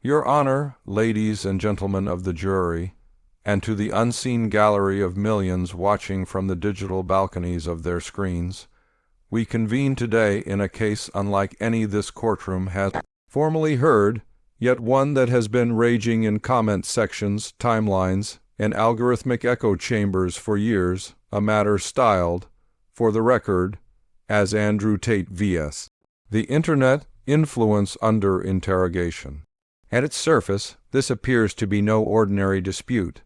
Your Honor, ladies and gentlemen of the jury, and to the unseen gallery of millions watching from the digital balconies of their screens, we convene today in a case unlike any this courtroom has formally heard, yet one that has been raging in comment sections, timelines, and algorithmic echo chambers for years, a matter styled, for the record, as Andrew Tate vs. The Internet Influence Under Interrogation. At its surface, this appears to be no ordinary dispute.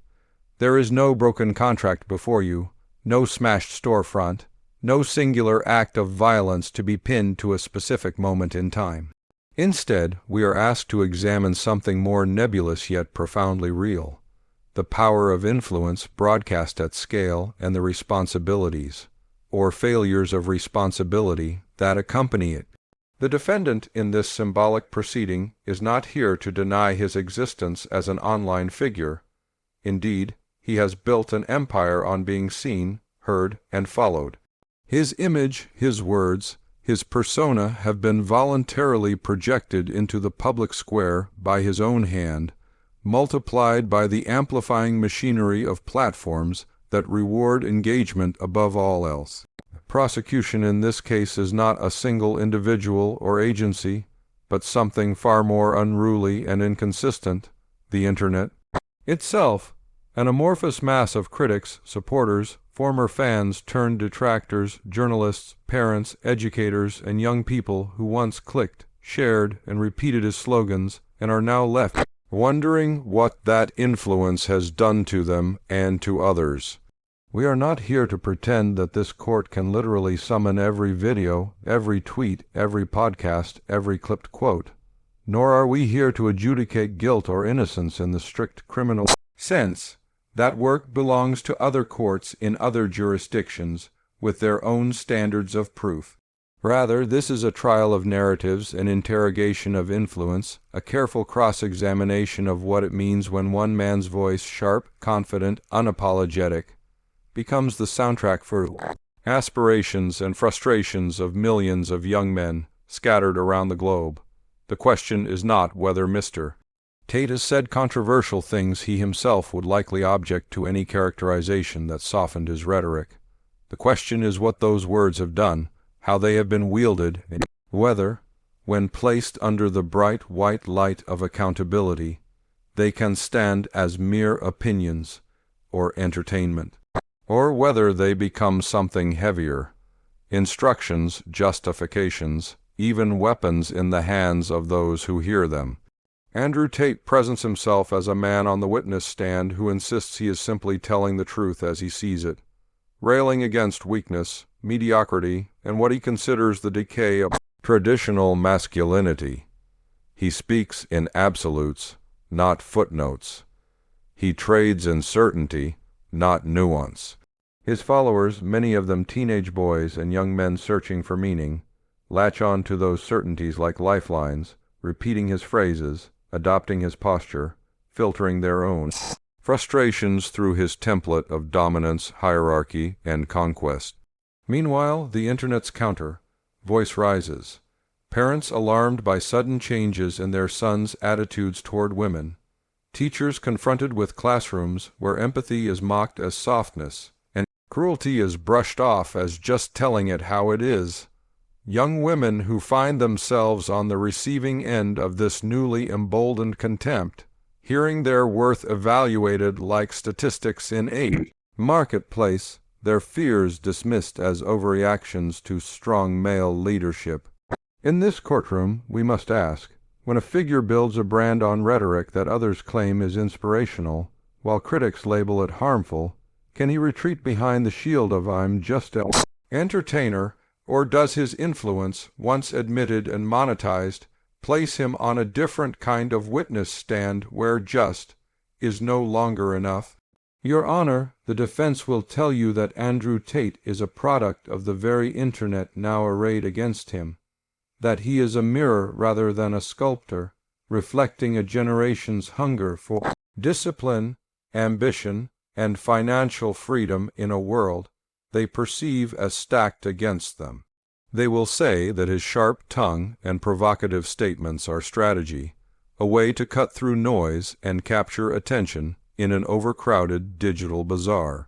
There is no broken contract before you, no smashed storefront, no singular act of violence to be pinned to a specific moment in time. Instead, we are asked to examine something more nebulous yet profoundly real: the power of influence broadcast at scale and the responsibilities, or failures of responsibility, that accompany it. The defendant in this symbolic proceeding is not here to deny his existence as an online figure. Indeed, he has built an empire on being seen, heard, and followed. His image, his words, his persona have been voluntarily projected into the public square by his own hand, multiplied by the amplifying machinery of platforms that reward engagement above all else. Prosecution in this case is not a single individual or agency, but something far more unruly and inconsistent: the Internet itself, an amorphous mass of critics, supporters, former fans turned detractors, journalists, parents, educators, and young people who once clicked, shared, and repeated his slogans and are now left wondering what that influence has done to them and to others. We are not here to pretend that this court can literally summon every video, every tweet, every podcast, every clipped quote. Nor are we here to adjudicate guilt or innocence in the strict criminal sense. That work belongs to other courts in other jurisdictions with their own standards of proof. Rather, this is a trial of narratives, an interrogation of influence, a careful cross-examination of what it means when one man's voice, sharp, confident, unapologetic, becomes the soundtrack for aspirations and frustrations of millions of young men scattered around the globe. The question is not whether Mr. Tate has said controversial things he himself would likely object to any characterization that softened his rhetoric. The question is what those words have done, how they have been wielded, and whether, when placed under the bright white light of accountability, they can stand as mere opinions or entertainment, or whether they become something heavier: instructions, justifications, even weapons in the hands of those who hear them. Andrew Tate presents himself as a man on the witness stand who insists he is simply telling the truth as he sees it, railing against weakness, mediocrity, and what he considers the decay of traditional masculinity. He speaks in absolutes, not footnotes. He trades in certainty, not nuance. His followers, many of them teenage boys and young men searching for meaning, latch on to those certainties like lifelines, repeating his phrases, adopting his posture, filtering their own frustrations through his template of dominance, hierarchy, and conquest. Meanwhile, the Internet's counter voice rises. Parents alarmed by sudden changes in their sons' attitudes toward women. Teachers confronted with classrooms where empathy is mocked as softness, and cruelty is brushed off as just telling it how it is. Young women who find themselves on the receiving end of this newly emboldened contempt, hearing their worth evaluated like statistics in a marketplace, their fears dismissed as overreactions to strong male leadership. In this courtroom, we must ask, when a figure builds a brand on rhetoric that others claim is inspirational, while critics label it harmful, can he retreat behind the shield of "I'm just an entertainer," or does his influence, once admitted and monetized, place him on a different kind of witness stand where just is no longer enough? Your Honor, the defense will tell you that Andrew Tate is a product of the very Internet now arrayed against him, that he is a mirror rather than a sculptor, reflecting a generation's hunger for discipline, ambition, and financial freedom in a world they perceive as stacked against them. They will say that his sharp tongue and provocative statements are strategy, a way to cut through noise and capture attention in an overcrowded digital bazaar.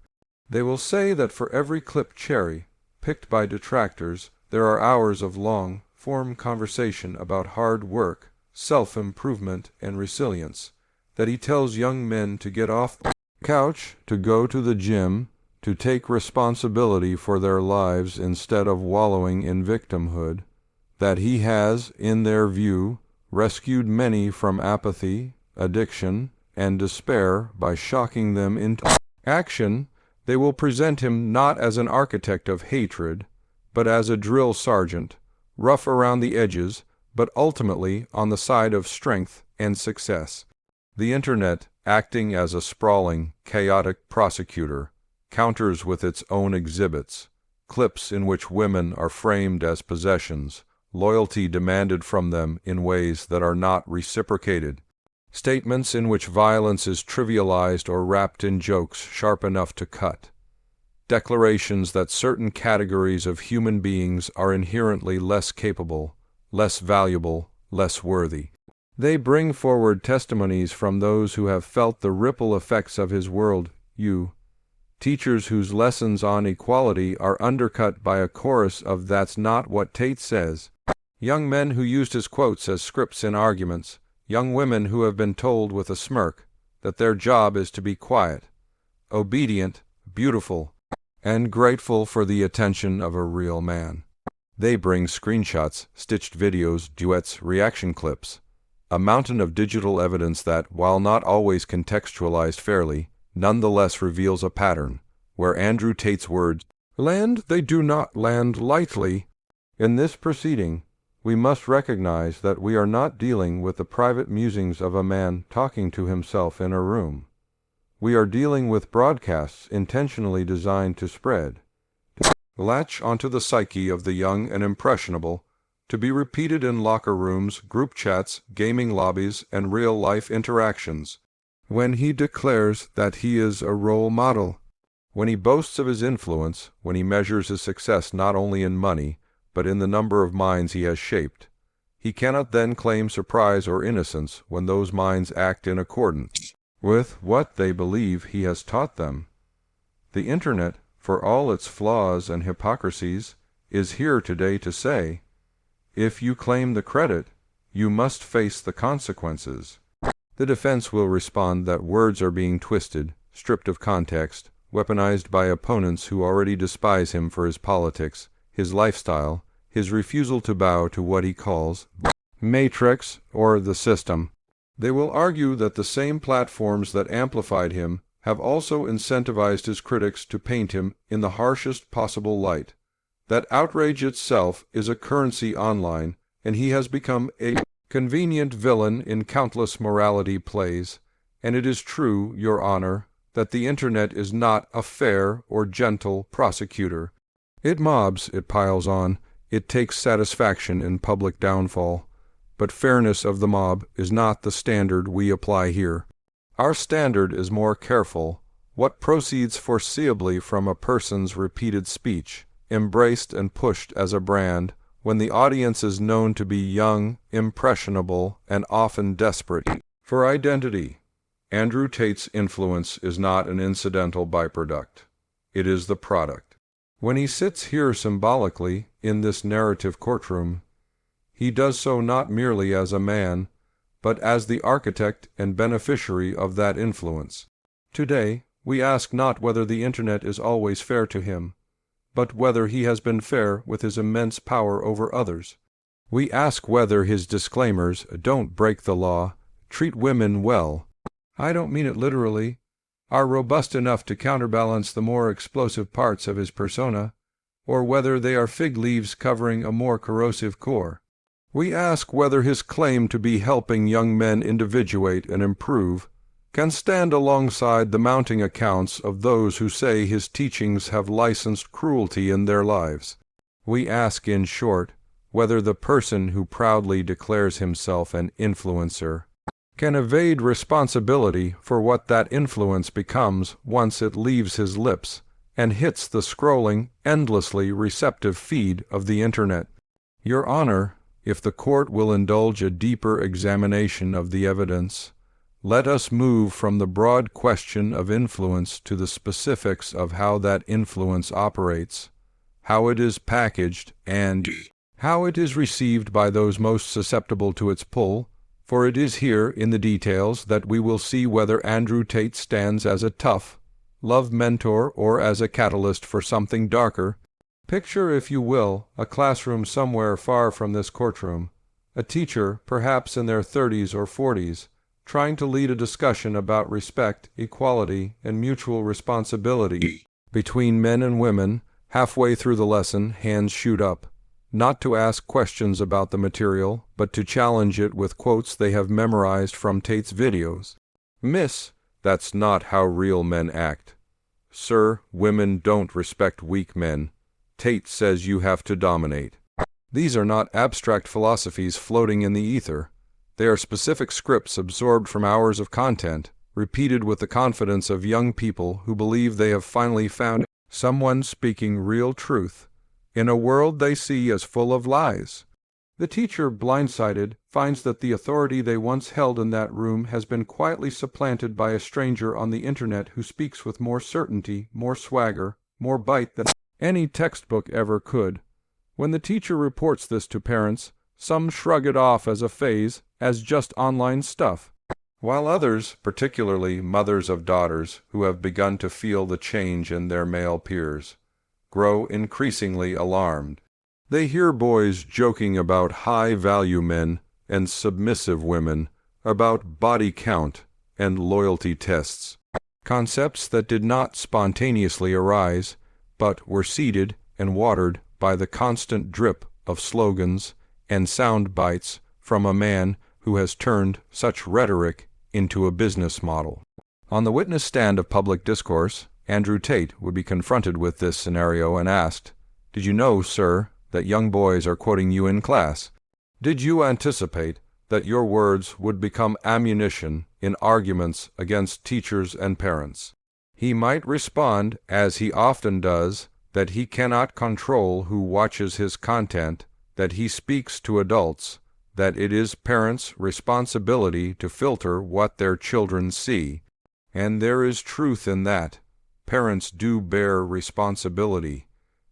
They will say that for every clipped cherry picked by detractors, there are hours of long-form conversation about hard work, self-improvement, and resilience, that he tells young men to get off the couch, to go to the gym, to take responsibility for their lives instead of wallowing in victimhood, that he has, in their view, rescued many from apathy, addiction, and despair by shocking them into action. They will present him not as an architect of hatred, but as a drill sergeant, rough around the edges, but ultimately on the side of strength and success. The Internet, acting as a sprawling, chaotic prosecutor, counters with its own exhibits, clips in which women are framed as possessions, loyalty demanded from them in ways that are not reciprocated, statements in which violence is trivialized or wrapped in jokes sharp enough to cut, declarations that certain categories of human beings are inherently less capable, less valuable, less worthy. They bring forward testimonies from those who have felt the ripple effects of his world, teachers whose lessons on equality are undercut by a chorus of "that's not what Tate says," young men who used his quotes as scripts in arguments, young women who have been told with a smirk that their job is to be quiet, obedient, beautiful, and grateful for the attention of a real man. They bring screenshots, stitched videos, duets, reaction clips, a mountain of digital evidence that, while not always contextualized fairly, nonetheless reveals a pattern, where Andrew Tate's words land, they do not land lightly. In this proceeding, we must recognize that we are not dealing with the private musings of a man talking to himself in a room. We are dealing with broadcasts intentionally designed to spread, to latch onto the psyche of the young and impressionable, to be repeated in locker rooms, group chats, gaming lobbies, and real-life interactions. When he declares that he is a role model, when he boasts of his influence, when he measures his success not only in money, but in the number of minds he has shaped, he cannot then claim surprise or innocence when those minds act in accordance with what they believe he has taught them. The Internet, for all its flaws and hypocrisies, is here today to say, if you claim the credit, you must face the consequences. The defense will respond that words are being twisted, stripped of context, weaponized by opponents who already despise him for his politics, his lifestyle, his refusal to bow to what he calls matrix or the system. They will argue that the same platforms that amplified him have also incentivized his critics to paint him in the harshest possible light, that outrage itself is a currency online, and he has become a convenient villain in countless morality plays. And it is true, Your Honor, that the Internet is not a fair or gentle prosecutor. It mobs, it piles on, it takes satisfaction in public downfall. But fairness of the mob is not the standard we apply here. Our standard is more careful. What proceeds foreseeably from a person's repeated speech, embraced and pushed as a brand, when the audience is known to be young, impressionable, and often desperate for identity. Andrew Tate's influence is not an incidental byproduct. It is the product. When he sits here symbolically in this narrative courtroom, he does so not merely as a man, but as the architect and beneficiary of that influence. Today, we ask not whether the Internet is always fair to him, but whether he has been fair with his immense power over others. We ask whether his disclaimers, "don't break the law," "treat women well," I don't mean it literally, are robust enough to counterbalance the more explosive parts of his persona, or whether they are fig leaves covering a more corrosive core. We ask whether his claim to be helping young men individuate and improve can stand alongside the mounting accounts of those who say his teachings have licensed cruelty in their lives. We ask, in short, whether the person who proudly declares himself an influencer can evade responsibility for what that influence becomes once it leaves his lips and hits the scrolling, endlessly receptive feed of the Internet. Your Honor, If the court will indulge a deeper examination of the evidence, let us move from the broad question of influence to the specifics of how that influence operates, how it is packaged, and how it is received by those most susceptible to its pull, for it is here, in the details, that we will see whether Andrew Tate stands as a tough love mentor or as a catalyst for something darker. Picture, if you will, a classroom somewhere far from this courtroom, a teacher, perhaps in their 30s or 40s, trying to lead a discussion about respect, equality, and mutual responsibility between men and women. Halfway through the lesson, hands shoot up, not to ask questions about the material, but to challenge it with quotes they have memorized from Tate's videos. "Miss, that's not how real men act. Sir, women don't respect weak men. Tate says you have to dominate." These are not abstract philosophies floating in the ether. They are specific scripts absorbed from hours of content, repeated with the confidence of young people who believe they have finally found someone speaking real truth in a world they see as full of lies. The teacher, blindsided, finds that the authority they once held in that room has been quietly supplanted by a stranger on the internet who speaks with more certainty, more swagger, more bite than any textbook ever could. When the teacher reports this to parents, some shrug it off as a phase, as just online stuff, while others, particularly mothers of daughters who have begun to feel the change in their male peers, grow increasingly alarmed. They hear boys joking about high-value men and submissive women, about body count and loyalty tests, concepts that did not spontaneously arise, but were seeded and watered by the constant drip of slogans and sound bites from a man who has turned such rhetoric into a business model. On the witness stand of public discourse, Andrew Tate would be confronted with this scenario and asked, "Did you know, sir, that young boys are quoting you in class? Did you anticipate that your words would become ammunition in arguments against teachers and parents?" He might respond, as he often does, that he cannot control who watches his content, that he speaks to adults, that it is parents' responsibility to filter what their children see. And there is truth in that. Parents do bear responsibility.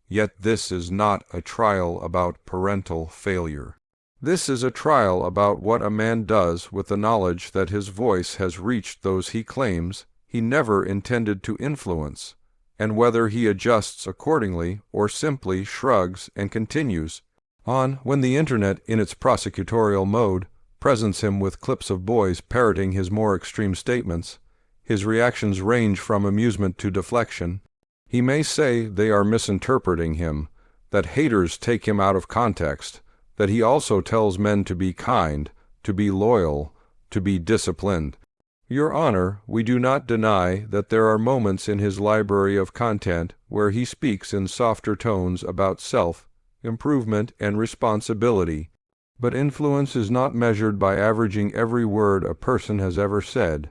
Yet this is not a trial about parental failure. This is a trial about what a man does with the knowledge that his voice has reached those he claims he never intended to influence, and whether he adjusts accordingly or simply shrugs and continues on when the internet, in its prosecutorial mode, presents him with clips of boys parroting his more extreme statements. His reactions range from amusement to deflection. He may say they are misinterpreting him, that haters take him out of context, that he also tells men to be kind, to be loyal, to be disciplined. Your Honor, we do not deny that there are moments in his library of content where he speaks in softer tones about self-improvement and responsibility, but influence is not measured by averaging every word a person has ever said.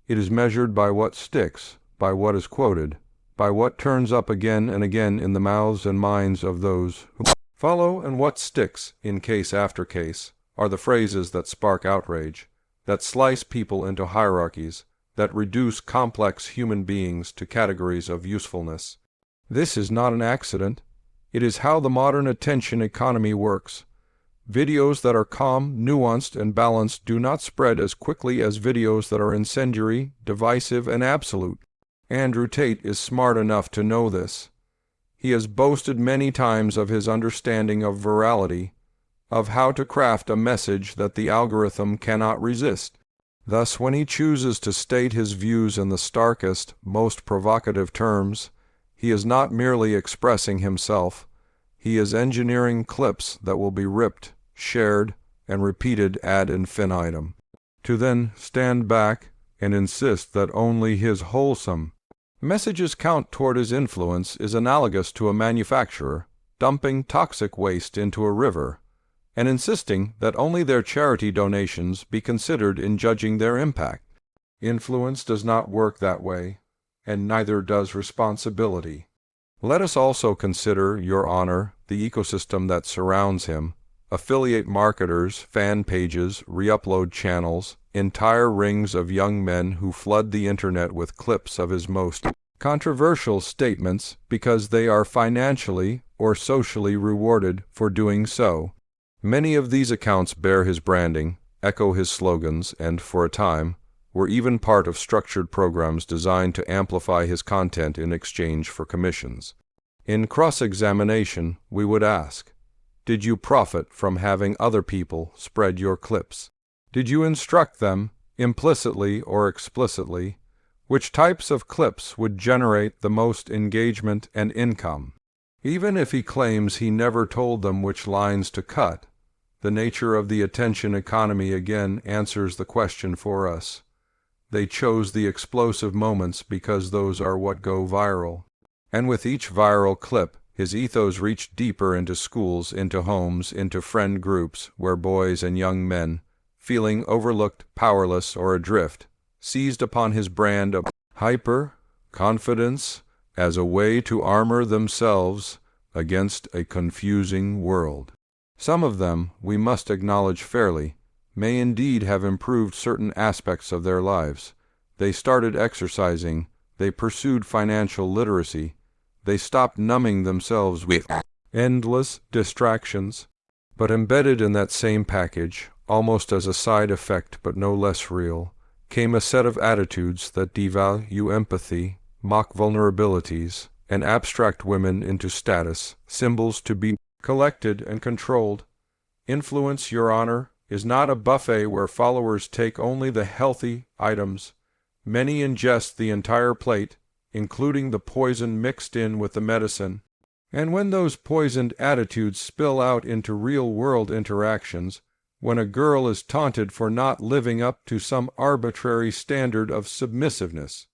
It is measured by what sticks, by what is quoted, by what turns up again and again in the mouths and minds of those who follow, and what sticks, in case after case, are the phrases that spark outrage, that slice people into hierarchies, that reduce complex human beings to categories of usefulness. This is not an accident. It is how the modern attention economy works. Videos that are calm, nuanced, and balanced do not spread as quickly as videos that are incendiary, divisive, and absolute. Andrew Tate is smart enough to know this. He has boasted many times of his understanding of virality, of how to craft a message that the algorithm cannot resist. Thus, when he chooses to state his views in the starkest, most provocative terms, he is not merely expressing himself. He is engineering clips that will be ripped, shared, and repeated ad infinitum, to then stand back and insist that only his wholesome messages count toward his influence is analogous to a manufacturer dumping toxic waste into a river and insisting that only their charity donations be considered in judging their impact. Influence does not work that way, and neither does responsibility. Let us also consider, Your Honor, the ecosystem that surrounds him, affiliate marketers, fan pages, re-upload channels, entire rings of young men who flood the internet with clips of his most controversial statements because they are financially or socially rewarded for doing so. Many of these accounts bear his branding, echo his slogans, and, for a time, were even part of structured programs designed to amplify his content in exchange for commissions. In cross-examination, we would ask, did you profit from having other people spread your clips? Did you instruct them, implicitly or explicitly, which types of clips would generate the most engagement and income? Even if he claims he never told them which lines to cut, the nature of the attention economy again answers the question for us. They chose the explosive moments because those are what go viral. And with each viral clip, his ethos reached deeper into schools, into homes, into friend groups, where boys and young men, feeling overlooked, powerless, or adrift, seized upon his brand of hyper-confidence as a way to armor themselves against a confusing world. Some of them, we must acknowledge fairly, may indeed have improved certain aspects of their lives. They started exercising, they pursued financial literacy, they stopped numbing themselves with endless distractions. But embedded in that same package, almost as a side effect but no less real, came a set of attitudes that devalue empathy, mock vulnerabilities, and abstract women into status, symbols to be collected and controlled. Influence, Your Honor, is not a buffet where followers take only the healthy items. Many ingest the entire plate, including the poison mixed in with the medicine. And when those poisoned attitudes spill out into real-world interactions, when a girl is taunted for not living up to some arbitrary standard of submissiveness,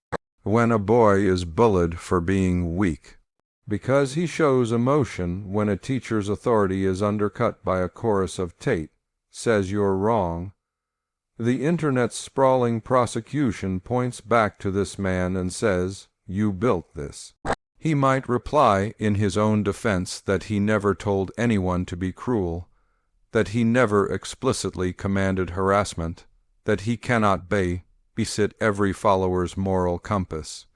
when a boy is bullied for being weak, because he shows emotion when a teacher's authority is undercut by a chorus of Tate says you're wrong, the Internet's sprawling prosecution points back to this man and says, you built this. He might reply in his own defense that he never told anyone to be cruel, that he never explicitly commanded harassment, that he cannot babysit every follower's moral compass.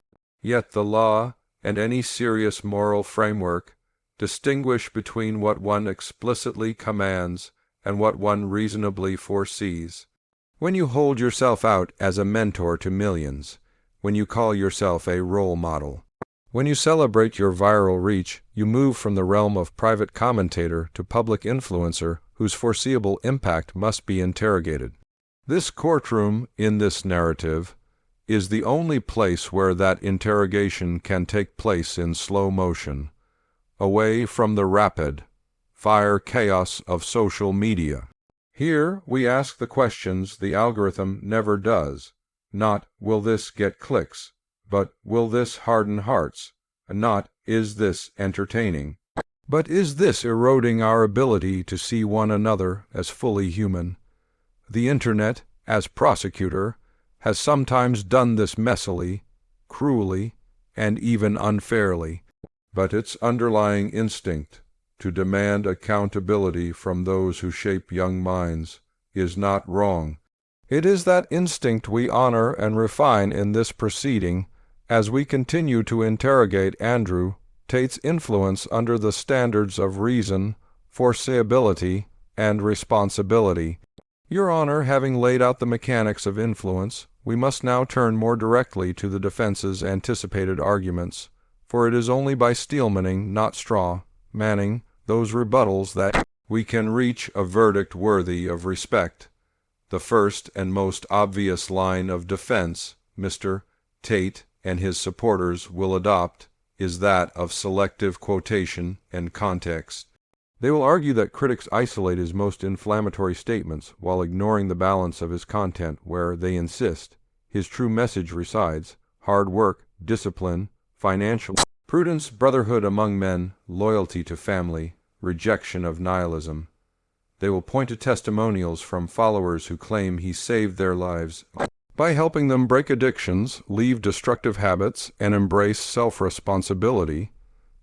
Yet the law and any serious moral framework distinguish between what one explicitly commands and what one reasonably foresees. When you hold yourself out as a mentor to millions, when you call yourself a role model, when you celebrate your viral reach, you move from the realm of private commentator to public influencer whose foreseeable impact must be interrogated. This courtroom in this narrative is the only place where that interrogation can take place in slow motion, away from the rapid-fire chaos of social media. Here we ask the questions the algorithm never does. Not, will this get clicks, but will this harden hearts? Not, is this entertaining? But is this eroding our ability to see one another as fully human? The Internet, as prosecutor, has sometimes done this messily, cruelly, and even unfairly. But its underlying instinct to demand accountability from those who shape young minds is not wrong. It is that instinct we honor and refine in this proceeding as we continue to interrogate Andrew Tate's influence under the standards of reason, foreseeability, and responsibility. Your Honor, having laid out the mechanics of influence, we must now turn more directly to the defense's anticipated arguments, for it is only by steelmanning, not straw-manning, those rebuttals that we can reach a verdict worthy of respect. The first and most obvious line of defense Mr. Tate and his supporters will adopt is that of selective quotation and context. They will argue that critics isolate his most inflammatory statements while ignoring the balance of his content where, they insist, his true message resides: hard work, discipline, financial prudence, brotherhood among men, loyalty to family, rejection of nihilism. They will point to testimonials from followers who claim he saved their lives by helping them break addictions, leave destructive habits, and embrace self-responsibility.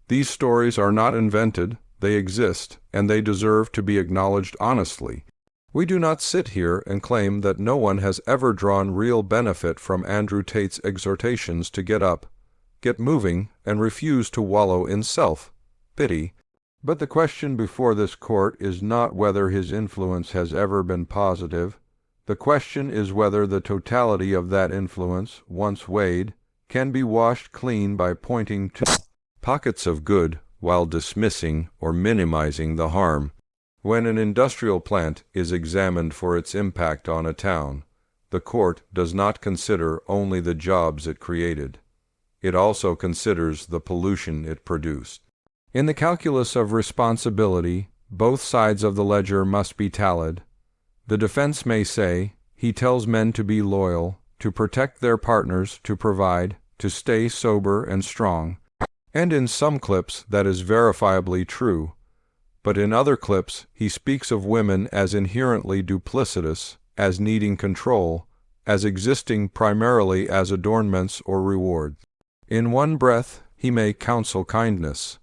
These stories are not invented, They exist, and they deserve to be acknowledged honestly. We do not sit here and claim that no one has ever drawn real benefit from Andrew Tate's exhortations to get up, get moving, and refuse to wallow in self-pity. But the question before this court is not whether his influence has ever been positive. The question is whether the totality of that influence, once weighed, can be washed clean by pointing to pockets of good while dismissing or minimizing the harm. When an industrial plant is examined for its impact on a town, the court does not consider only the jobs it created. It also considers the pollution it produced. In the calculus of responsibility, both sides of the ledger must be tallied. The defense may say, he tells men to be loyal, to protect their partners, to provide, to stay sober and strong. And in some clips that is verifiably true. But in other clips he speaks of women as inherently duplicitous, as needing control, as existing primarily as adornments or rewards. In one breath he may counsel kindness.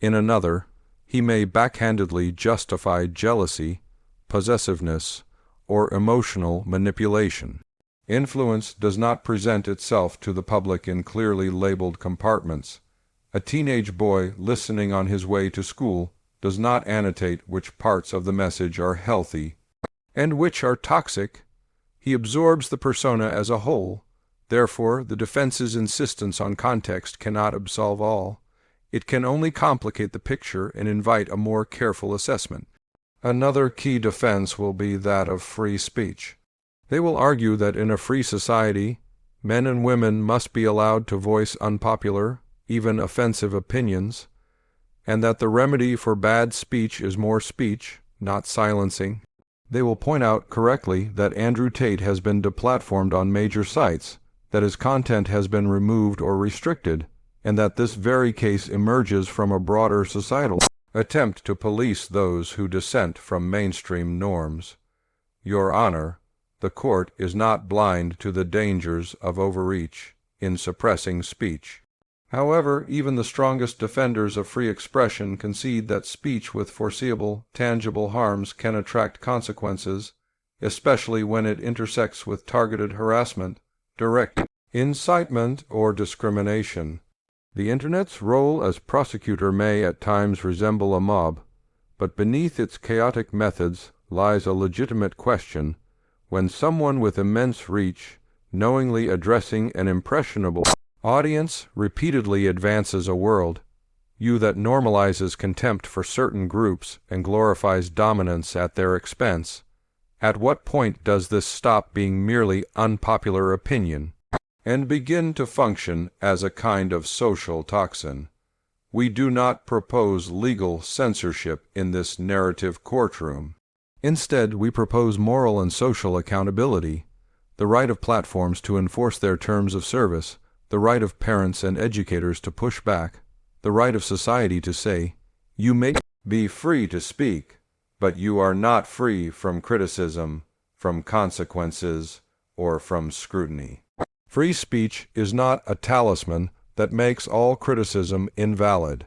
In another, he may backhandedly justify jealousy, possessiveness, or emotional manipulation. Influence does not present itself to the public in clearly labeled compartments. A teenage boy listening on his way to school does not annotate which parts of the message are healthy and which are toxic. He absorbs the persona as a whole. Therefore, the defense's insistence on context cannot absolve all. It can only complicate the picture and invite a more careful assessment. Another key defense will be that of free speech. They will argue that in a free society, men and women must be allowed to voice unpopular, even offensive opinions, and that the remedy for bad speech is more speech, not silencing. They will point out correctly that Andrew Tate has been deplatformed on major sites, that his content has been removed or restricted, and that this very case emerges from a broader societal attempt to police those who dissent from mainstream norms. Your Honor, the court is not blind to the dangers of overreach in suppressing speech. However, even the strongest defenders of free expression concede that speech with foreseeable, tangible harms can attract consequences, especially when it intersects with targeted harassment, direct incitement, or discrimination. The Internet's role as prosecutor may at times resemble a mob, but beneath its chaotic methods lies a legitimate question: when someone with immense reach, knowingly addressing an impressionable audience, repeatedly advances a world view that normalizes contempt for certain groups and glorifies dominance at their expense, at what point does this stop being merely unpopular opinion and begin to function as a kind of social toxin? We do not propose legal censorship in this narrative courtroom. Instead, we propose moral and social accountability, the right of platforms to enforce their terms of service, the right of parents and educators to push back, the right of society to say, you may be free to speak, but you are not free from criticism, from consequences, or from scrutiny. Free speech is not a talisman that makes all criticism invalid.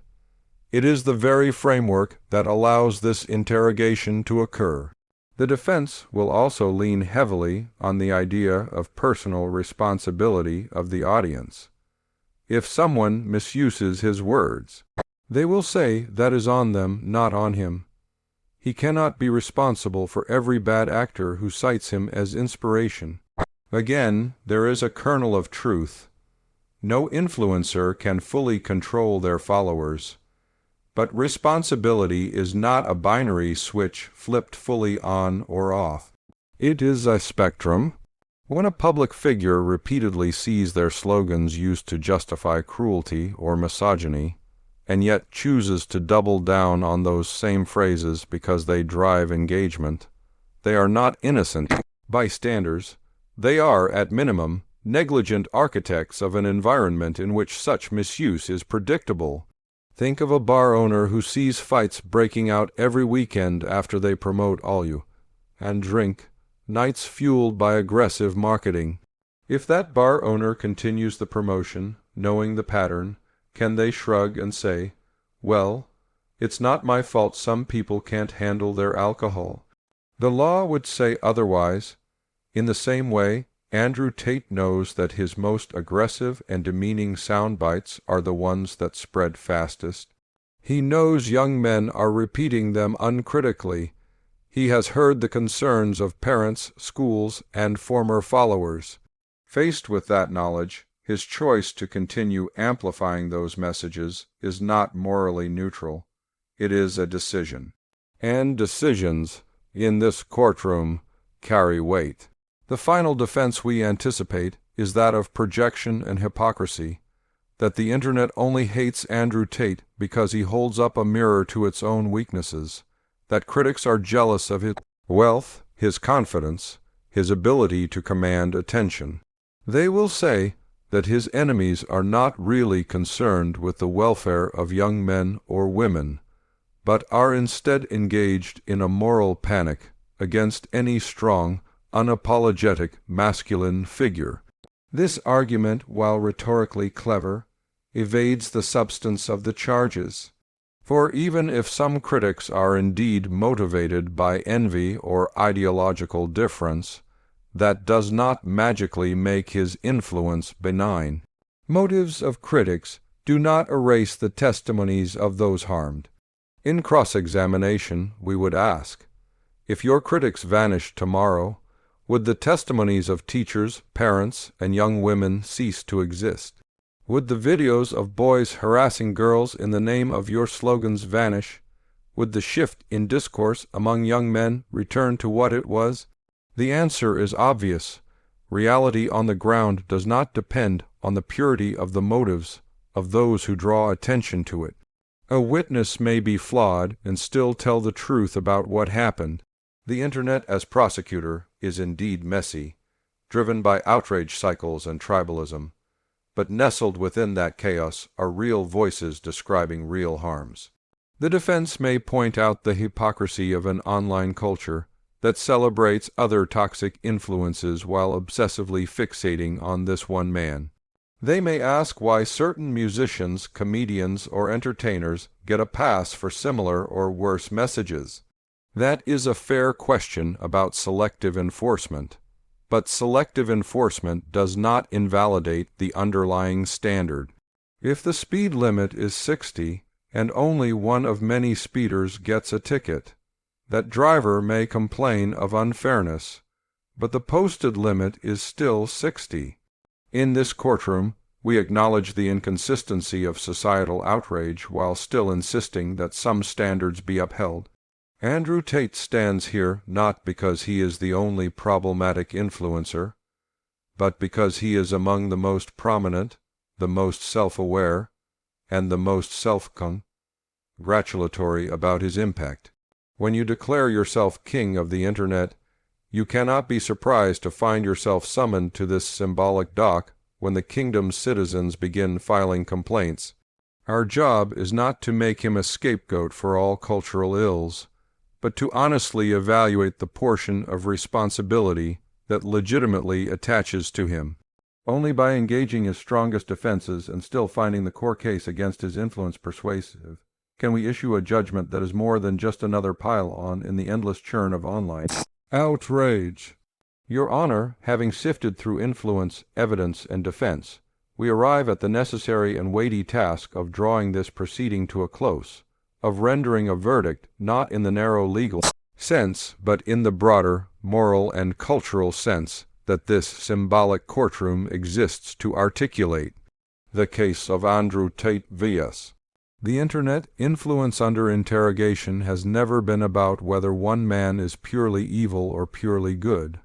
It is the very framework that allows this interrogation to occur. The defense will also lean heavily on the idea of personal responsibility of the audience. If someone misuses his words, they will say that is on them, not on him. He cannot be responsible for every bad actor who cites him as inspiration. Again, there is a kernel of truth. No influencer can fully control their followers. But responsibility is not a binary switch flipped fully on or off. It is a spectrum. When a public figure repeatedly sees their slogans used to justify cruelty or misogyny, and yet chooses to double down on those same phrases because they drive engagement, they are not innocent bystanders. They are, at minimum, negligent architects of an environment in which such misuse is predictable. Think of a bar owner who sees fights breaking out every weekend after they promote all you and drink, nights fueled by aggressive marketing. If that bar owner continues the promotion, knowing the pattern, can they shrug and say, well, It's not my fault some people can't handle their alcohol. The law would say otherwise. In the same way, Andrew Tate knows that his most aggressive and demeaning sound bites are the ones that spread fastest. He knows young men are repeating them uncritically. He has heard the concerns of parents, schools, and former followers. Faced with that knowledge, his choice to continue amplifying those messages is not morally neutral. It is a decision. And decisions, in this courtroom, carry weight. The final defense we anticipate is that of projection and hypocrisy, that the Internet only hates Andrew Tate because he holds up a mirror to its own weaknesses, that critics are jealous of his wealth, his confidence, his ability to command attention. They will say that his enemies are not really concerned with the welfare of young men or women, but are instead engaged in a moral panic against any strong, unapologetic masculine figure. This argument, while rhetorically clever, evades the substance of the charges. For even if some critics are indeed motivated by envy or ideological difference, that does not magically make his influence benign. Motives of critics do not erase the testimonies of those harmed. In cross-examination, we would ask, if your critics vanished tomorrow, would the testimonies of teachers, parents, and young women cease to exist? Would the videos of boys harassing girls in the name of your slogans vanish? Would the shift in discourse among young men return to what it was? The answer is obvious. Reality on the ground does not depend on the purity of the motives of those who draw attention to it. A witness may be flawed and still tell the truth about what happened. The Internet as prosecutor is indeed messy, driven by outrage cycles and tribalism, but nestled within that chaos are real voices describing real harms. The defense may point out the hypocrisy of an online culture that celebrates other toxic influences while obsessively fixating on this one man. They may ask why certain musicians, comedians, or entertainers get a pass for similar or worse messages. That is a fair question about selective enforcement, but selective enforcement does not invalidate the underlying standard. If the speed limit is 60 and only one of many speeders gets a ticket, that driver may complain of unfairness, but the posted limit is still 60. In this courtroom, we acknowledge the inconsistency of societal outrage while still insisting that some standards be upheld. Andrew Tate stands here not because he is the only problematic influencer, but because he is among the most prominent, the most self-aware, and the most self-congratulatory about his impact. When you declare yourself king of the Internet, you cannot be surprised to find yourself summoned to this symbolic dock when the kingdom's citizens begin filing complaints. Our job is not to make him a scapegoat for all cultural ills, but to honestly evaluate the portion of responsibility that legitimately attaches to him. Only by engaging his strongest defenses and still finding the core case against his influence persuasive can we issue a judgment that is more than just another pile-on in the endless churn of online outrage. Your Honor, having sifted through influence, evidence, and defense, we arrive at the necessary and weighty task of drawing this proceeding to a close, of rendering a verdict not in the narrow legal sense, but in the broader moral and cultural sense that this symbolic courtroom exists to articulate. The case of Andrew Tate vs. The Internet influence under interrogation has never been about whether one man is purely evil or purely good.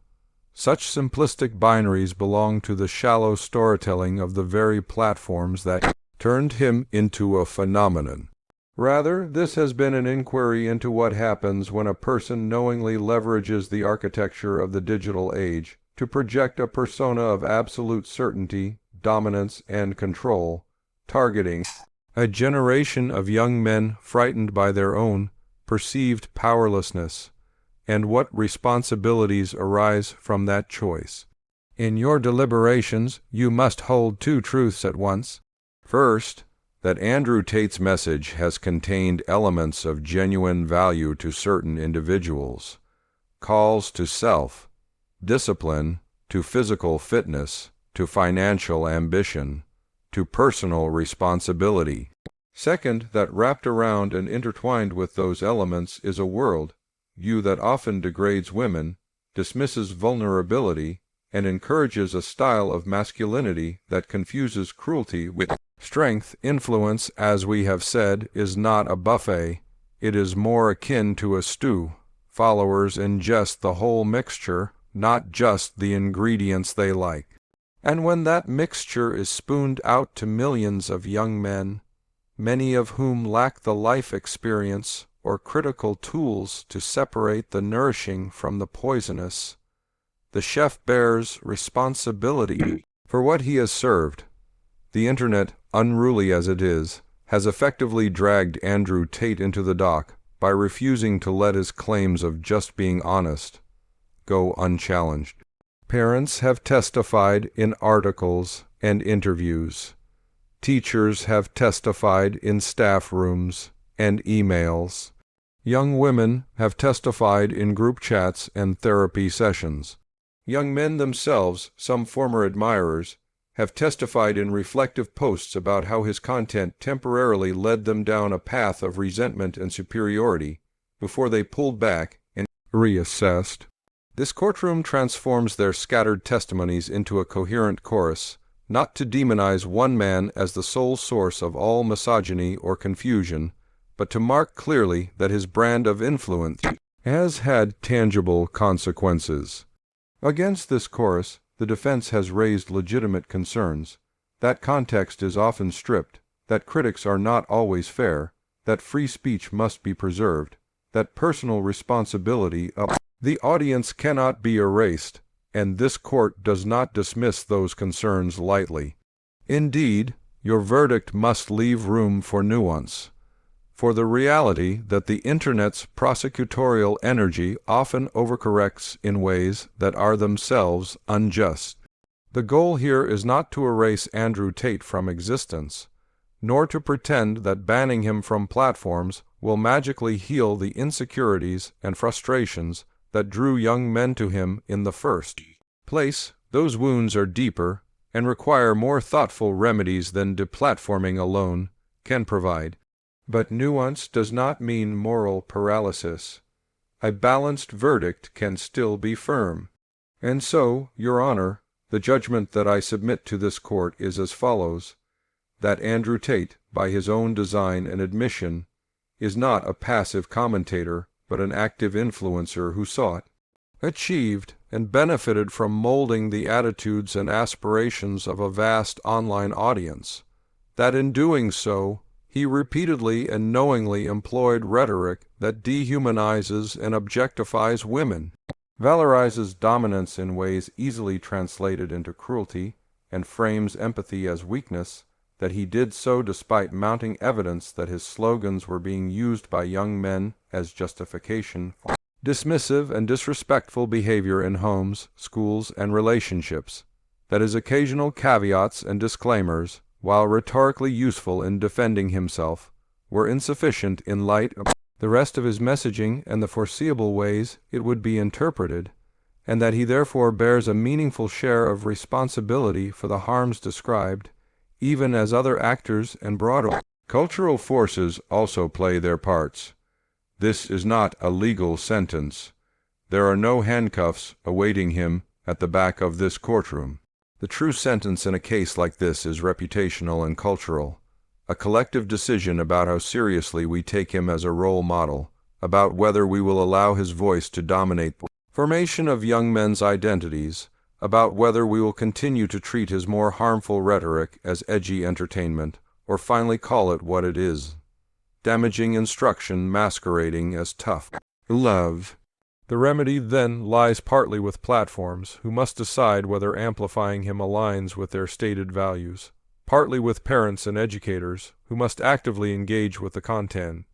Such simplistic binaries belong to the shallow storytelling of the very platforms that turned him into a phenomenon. Rather, this has been an inquiry into what happens when a person knowingly leverages the architecture of the digital age to project a persona of absolute certainty, dominance, and control, targeting a generation of young men frightened by their own perceived powerlessness, and what responsibilities arise from that choice. In your deliberations, you must hold two truths at once. First, that Andrew Tate's message has contained elements of genuine value to certain individuals, calls to self-discipline, to physical fitness, to financial ambition, to personal responsibility. Second, that wrapped around and intertwined with those elements is a world view that often degrades women, dismisses vulnerability, and encourages a style of masculinity that confuses cruelty with strength. Influence, as we have said, is not a buffet. It is more akin to a stew. Followers ingest the whole mixture, not just the ingredients they like. And when that mixture is spooned out to millions of young men, many of whom lack the life experience or critical tools to separate the nourishing from the poisonous, the chef bears responsibility for what he has served. The Internet, unruly as it is, has effectively dragged Andrew Tate into the dock by refusing to let his claims of just being honest go unchallenged. Parents have testified in articles and interviews. Teachers have testified in staff rooms and emails. Young women have testified in group chats and therapy sessions. Young men themselves, some former admirers, have testified in reflective posts about how his content temporarily led them down a path of resentment and superiority before they pulled back and reassessed. This courtroom transforms their scattered testimonies into a coherent chorus, not to demonize one man as the sole source of all misogyny or confusion, but to mark clearly that his brand of influence has had tangible consequences. Against this chorus, the defense has raised legitimate concerns. That context is often stripped, that critics are not always fair, that free speech must be preserved, that personal responsibility of the audience cannot be erased, and this court does not dismiss those concerns lightly. Indeed, your verdict must leave room for nuance, for the reality that the Internet's prosecutorial energy often overcorrects in ways that are themselves unjust. The goal here is not to erase Andrew Tate from existence, nor to pretend that banning him from platforms will magically heal the insecurities and frustrations that drew young men to him in the first place. Those wounds are deeper and require more thoughtful remedies than deplatforming alone can provide. But nuance does not mean moral paralysis. A balanced verdict can still be firm. And so, Your Honor, the judgment that I submit to this court is as follows: that Andrew Tate, by his own design and admission, is not a passive commentator, but an active influencer who sought, achieved, and benefited from molding the attitudes and aspirations of a vast online audience, that in doing so, he repeatedly and knowingly employed rhetoric that dehumanizes and objectifies women, valorizes dominance in ways easily translated into cruelty, and frames empathy as weakness, that he did so despite mounting evidence that his slogans were being used by young men as justification for dismissive and disrespectful behavior in homes, schools, and relationships, that his occasional caveats and disclaimers, while rhetorically useful in defending himself, were insufficient in light of the rest of his messaging and the foreseeable ways it would be interpreted, and that he therefore bears a meaningful share of responsibility for the harms described, even as other actors and broader cultural forces also play their parts. This is not a legal sentence. There are no handcuffs awaiting him at the back of this courtroom. The true sentence in a case like this is reputational and cultural, a collective decision about how seriously we take him as a role model, about whether we will allow his voice to dominate the formation of young men's identities, about whether we will continue to treat his more harmful rhetoric as edgy entertainment, or finally call it what it is: damaging instruction masquerading as tough love. The remedy then lies partly with platforms, who must decide whether amplifying him aligns with their stated values, partly with parents and educators, who must actively engage with the content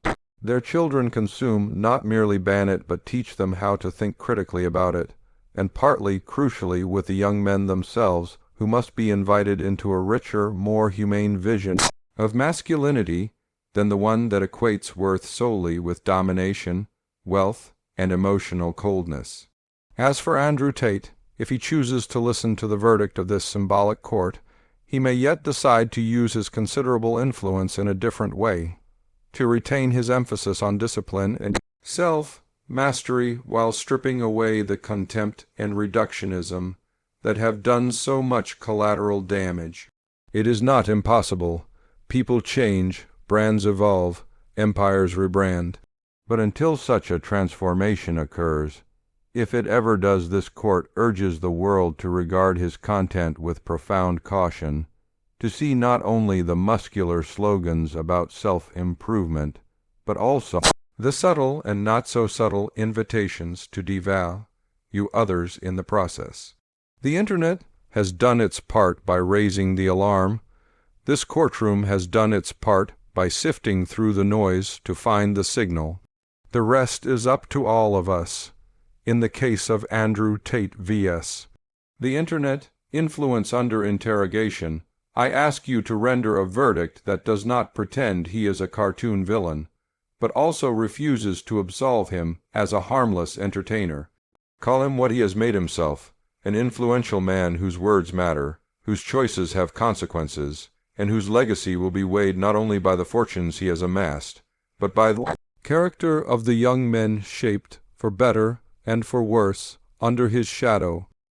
their children consume, not merely ban it but teach them how to think critically about it, and partly, crucially, with the young men themselves, who must be invited into a richer, more humane vision of masculinity than the one that equates worth solely with domination, wealth, and emotional coldness. As for Andrew Tate, if he chooses to listen to the verdict of this symbolic court, he may yet decide to use his considerable influence in a different way, to retain his emphasis on discipline and self-mastery while stripping away the contempt and reductionism that have done so much collateral damage. It is not impossible. People change, brands evolve, empires rebrand. But until such a transformation occurs, if it ever does, this court urges the world to regard his content with profound caution, to see not only the muscular slogans about self-improvement, but also the subtle and not so subtle invitations to devalue others in the process. The Internet has done its part by raising the alarm. This courtroom has done its part by sifting through the noise to find the signal. The rest is up to all of us. In the case of Andrew Tate vs. the Internet influence under interrogation, I ask you to render a verdict that does not pretend he is a cartoon villain, but also refuses to absolve him as a harmless entertainer. Call him what he has made himself, an influential man whose words matter, whose choices have consequences, and whose legacy will be weighed not only by the fortunes he has amassed, but by the character of the young men shaped, for better and for worse, under his shadow.